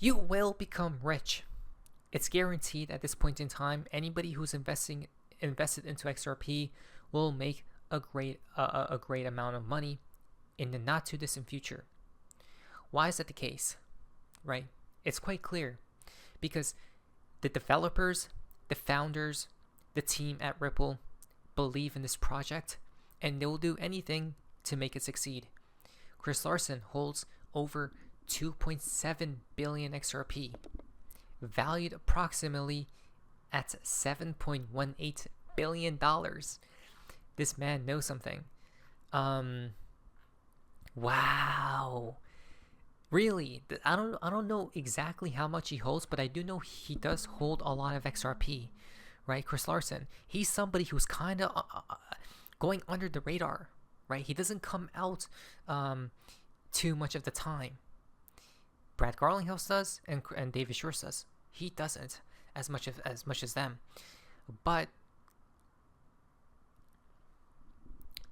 You will become rich. It's guaranteed at this point in time. Anybody who's invested into XRP will make a great amount of money in the not too distant future. Why is that the case? Right? It's quite clear because the developers, the founders, the team at Ripple believe in this project and they'll do anything to make it succeed. Chris Larsen holds over 2.7 billion XRP, valued approximately at $7.18 billion. This man knows something. Wow. Really, I don't know exactly how much he holds, but I do know he does hold a lot of XRP, right? Chris Larsen, he's somebody who's kind of going under the radar, right? He doesn't come out too much of the time. Brad Garlinghouse does, and David Schwartz does. He doesn't as much as them, but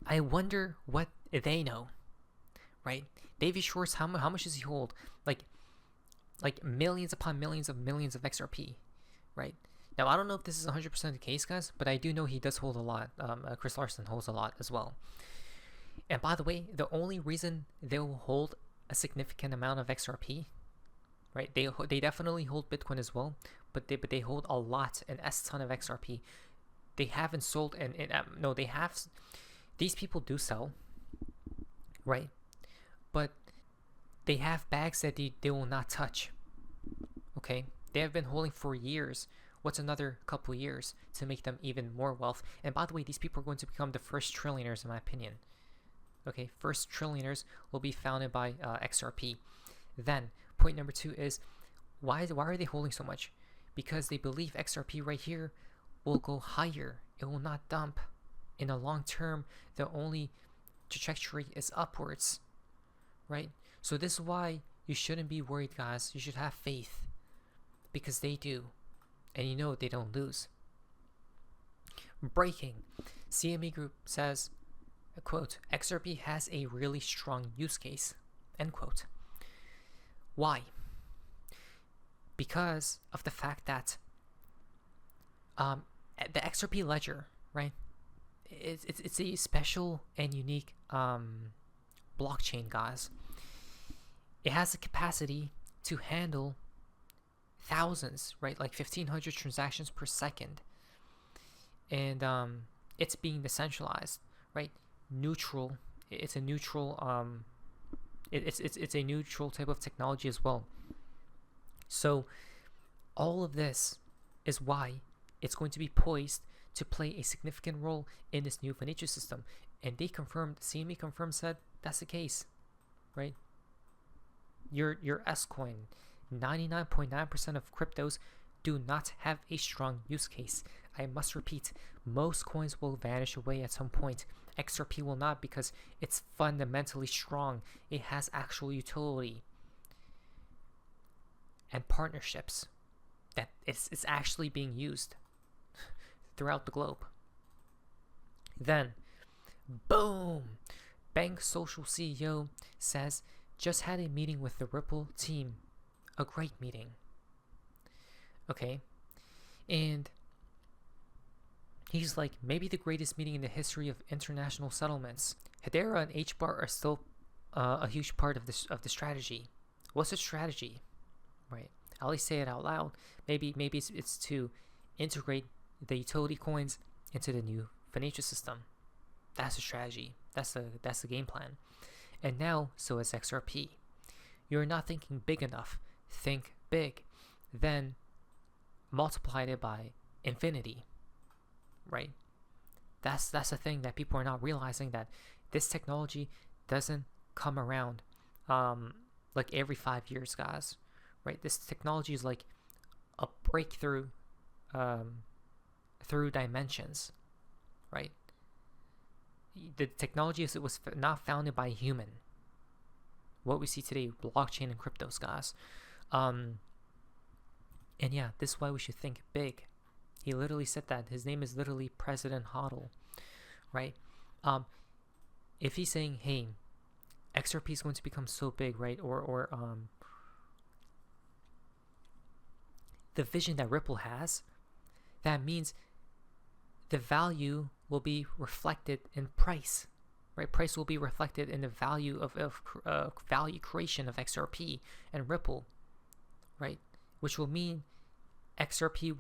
I wonder what they know, right? David Schwartz, how much does he hold? Like millions upon millions of XRP, right? Now I don't know if this is 100% the case, guys, but I do know he does hold a lot. Chris Larsen holds a lot as well. And by the way, the only reason they will hold a significant amount of XRP, right? They definitely hold Bitcoin as well, but they hold a lot, an S ton of XRP. They haven't sold, no, they have. These people do sell, right? But they have bags that they will not touch. Okay, they have been holding for years. What's another couple years to make them even more wealth? And by the way, these people are going to become the first trillionaires, in my opinion. Okay, first trillionaires will be founded by XRP. Then point number 2 is why are they holding so much? Because they believe XRP right here will go higher. It will not dump. In the long term, the only trajectory is upwards, right? So this is why you shouldn't be worried, guys. You should have faith because they do, and you know they don't lose. Breaking. CME Group says, quote, XRP has a really strong use case, end quote. Why? Because of the fact that the XRP ledger, right? It's a special and unique blockchain, guys. It has the capacity to handle thousands, right? Like 1,500 transactions per second. And it's being decentralized, right? Neutral. It's a neutral. It's a neutral type of technology as well. So all of this is why it's going to be poised to play a significant role in this new financial system. And they confirmed, CME confirmed, said that's the case, right? Your S coin, 99.9% of cryptos do not have a strong use case. I must repeat, most coins will vanish away at some point. XRP will not because it's fundamentally strong. It has actual utility and partnerships that it's actually being used throughout the globe. Then, boom! Bank Social CEO says, just had a meeting with the Ripple team. A great meeting. Okay? And he's like, maybe the greatest meeting in the history of international settlements. Hedera and HBAR are still a huge part of the strategy. What's the strategy? Right? I'll at least say it out loud. Maybe it's to integrate the utility coins into the new financial system. That's the strategy. That's the game plan. And now, so is XRP. You're not thinking big enough. Think big. Then multiply it by infinity. Right? That's the thing that people are not realizing, that this technology doesn't come around like every 5 years, guys. Right? This technology is like a breakthrough through dimensions. Right? The technology was not founded by a human. What we see today, blockchain and cryptos, guys. And yeah, this is why we should think big. He literally said that. His name is literally President Hodl, right? If he's saying, hey, XRP is going to become so big, right? Or the vision that Ripple has, that means the value will be reflected in price, right? Price will be reflected in the value of value creation of XRP and Ripple, right? Which will mean XRP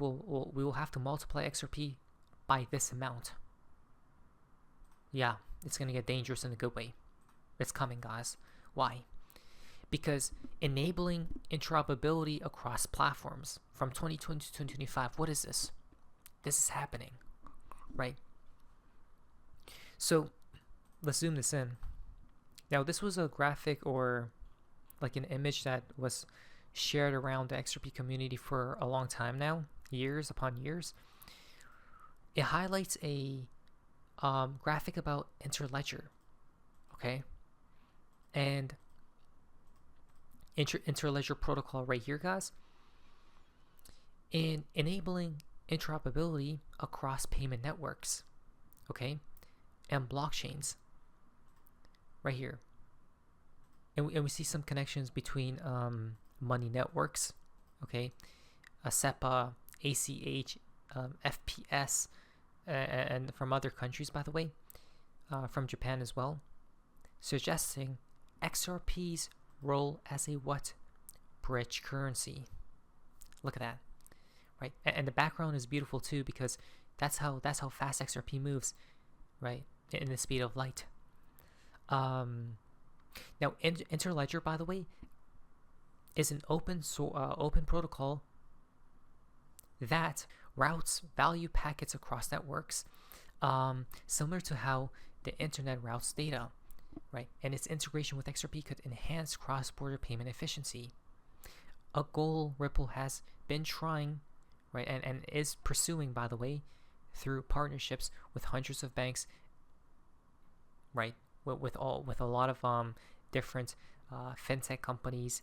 we will have to multiply XRP by this amount. Yeah, it's gonna get dangerous in a good way. It's coming, guys. Why? Because enabling interoperability across platforms from 2020 to 2025, what is this? This is happening, right? So let's zoom this in. Now, this was a graphic or like an image that was shared around the XRP community for a long time now, years upon years. It highlights a graphic about Interledger, okay? And Interledger protocol right here, guys. In enabling interoperability across payment networks, okay? And blockchains, right here. And we see some connections between money networks, okay? SEPA, ACH, FPS, and from other countries, by the way, from Japan as well, suggesting XRP's role as a what? Bridge currency. Look at that, right? And the background is beautiful too, because that's how fast XRP moves, right? In the speed of light. Now, Interledger, by the way, is an open protocol that routes value packets across networks, similar to how the internet routes data, right? And its integration with XRP could enhance cross-border payment efficiency, a goal Ripple has been trying, right, and is pursuing, by the way, through partnerships with hundreds of banks, right, with a lot of different fintech companies,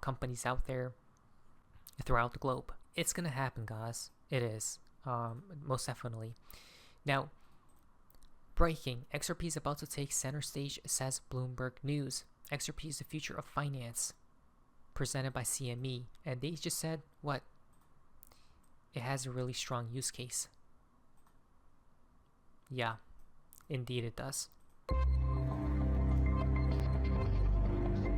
companies out there throughout the globe. It's gonna happen, guys. It is, most definitely. Now, breaking: XRP is about to take center stage, says Bloomberg News. XRP is the future of finance, presented by CME, and they just said what? It has a really strong use case. Yeah, indeed it does.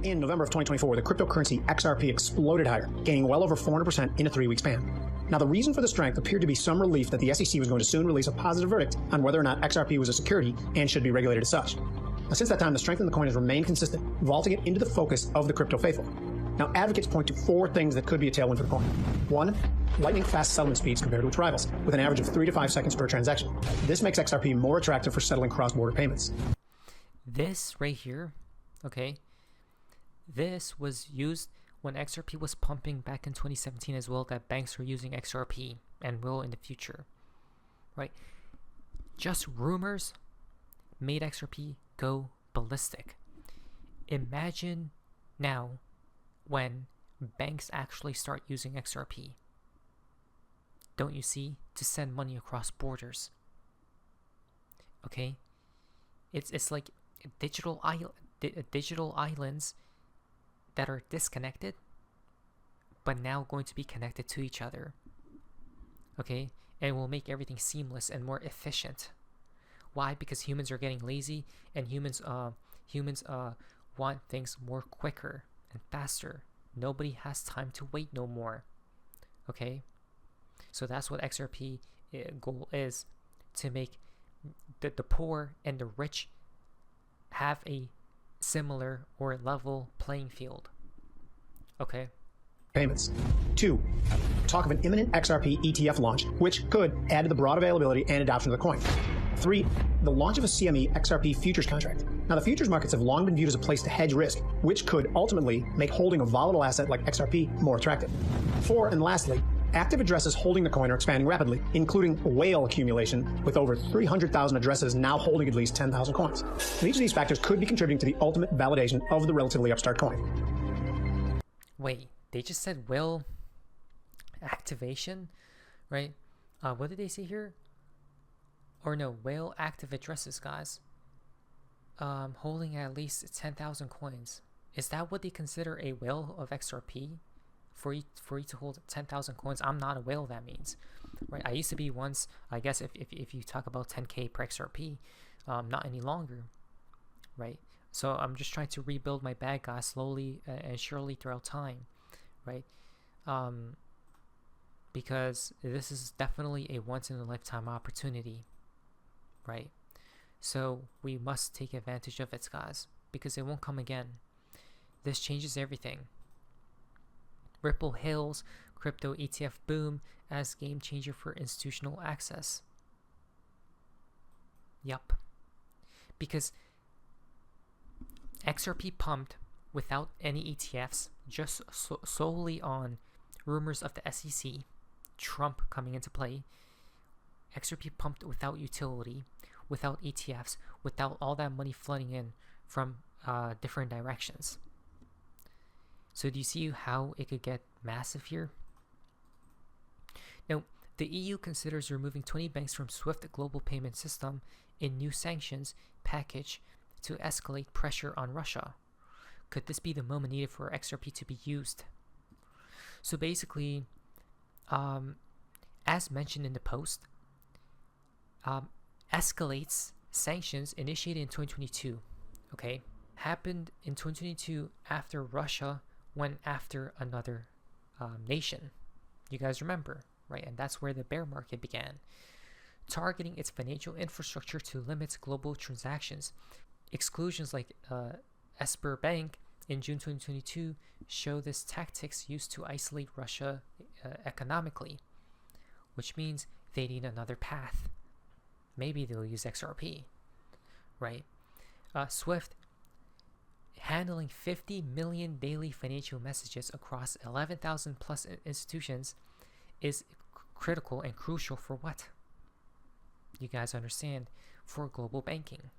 In November of 2024, the cryptocurrency XRP exploded higher, gaining well over 400% in a 3-week span. Now, the reason for the strength appeared to be some relief that the SEC was going to soon release a positive verdict on whether or not XRP was a security and should be regulated as such. Now, since that time, the strength in the coin has remained consistent, vaulting it into the focus of the crypto faithful. Now, advocates point to 4 things that could be a tailwind for the coin. 1, lightning fast settlement speeds compared to its rivals, with an average of 3 to 5 seconds per transaction. This makes XRP more attractive for settling cross-border payments. This right here, okay, this was used when XRP was pumping back in 2017 as well, that banks were using XRP and will in the future, right? Just rumors made XRP go ballistic. Imagine now when banks actually start using XRP. Don't you see? To send money across borders. Okay? It's like digital islands that are disconnected, but now going to be connected to each other. Okay? And will make everything seamless and more efficient. Why? Because humans are getting lazy, and humans want things more quicker and faster. Nobody has time to wait no more. Okay? So that's what XRP goal is, to make the poor and the rich have a similar or level playing field. Okay? Payments. 2, talk of an imminent XRP ETF launch, which could add to the broad availability and adoption of the coin. 3, the launch of a CME XRP futures contract. Now, the futures markets have long been viewed as a place to hedge risk, which could ultimately make holding a volatile asset like XRP more attractive. 4, and lastly, active addresses holding the coin are expanding rapidly, including whale accumulation, with over 300,000 addresses now holding at least 10,000 coins. And each of these factors could be contributing to the ultimate validation of the relatively upstart coin. Wait, they just said whale activation, right? What did they say here? Or no, whale active addresses, guys. Holding at least 10,000 coins. Is that what they consider a whale of XRP for you to hold 10,000 coins. I'm not a whale, that means, right? I used to be once, I guess, if you talk about 10k per XRP, not any longer, right? So I'm just trying to rebuild my bag, guys, slowly and surely throughout time, right? Because this is definitely a once in a lifetime opportunity, right? So we must take advantage of it, guys, because it won't come again. This changes everything. Ripple hails crypto ETF boom as game changer for institutional access. Yup. Because XRP pumped without any ETFs, just solely on rumors of the SEC, Trump coming into play. XRP pumped without utility, without ETFs, without all that money flooding in from different directions. So do you see how it could get massive here? Now, the EU considers removing 20 banks from SWIFT global payment system in new sanctions package to escalate pressure on Russia. Could this be the moment needed for XRP to be used? So basically, as mentioned in the post, escalates sanctions initiated in 2022, okay? Happened in 2022 after Russia went after another nation. You guys remember, right? And that's where the bear market began. Targeting its financial infrastructure to limit global transactions. Exclusions like Esper Bank in June 2022 show this tactics used to isolate Russia economically, which means they need another path. Maybe they'll use XRP, right? SWIFT handling 50 million daily financial messages across 11,000 plus institutions is critical and crucial for what? You guys understand, for global banking,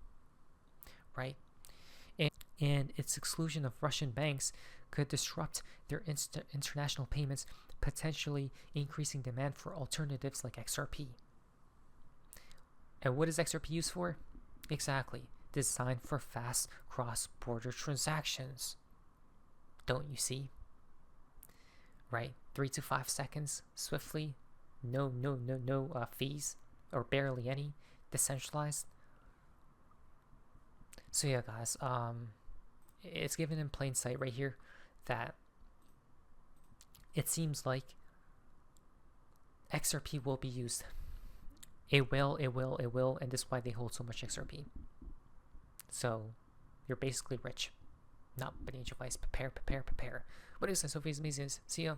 right? And its exclusion of Russian banks could disrupt their international payments, potentially increasing demand for alternatives like XRP. And what is XRP used for? Exactly, designed for fast cross-border transactions. Don't you see? Right, 3 to 5 seconds, swiftly, no fees, or barely any, decentralized. So yeah, guys, it's given in plain sight right here that it seems like XRP will be used. It will, and this is why they hold so much XRP. So you're basically rich. Not financial advice. Prepare. What is this? So amazing. See ya.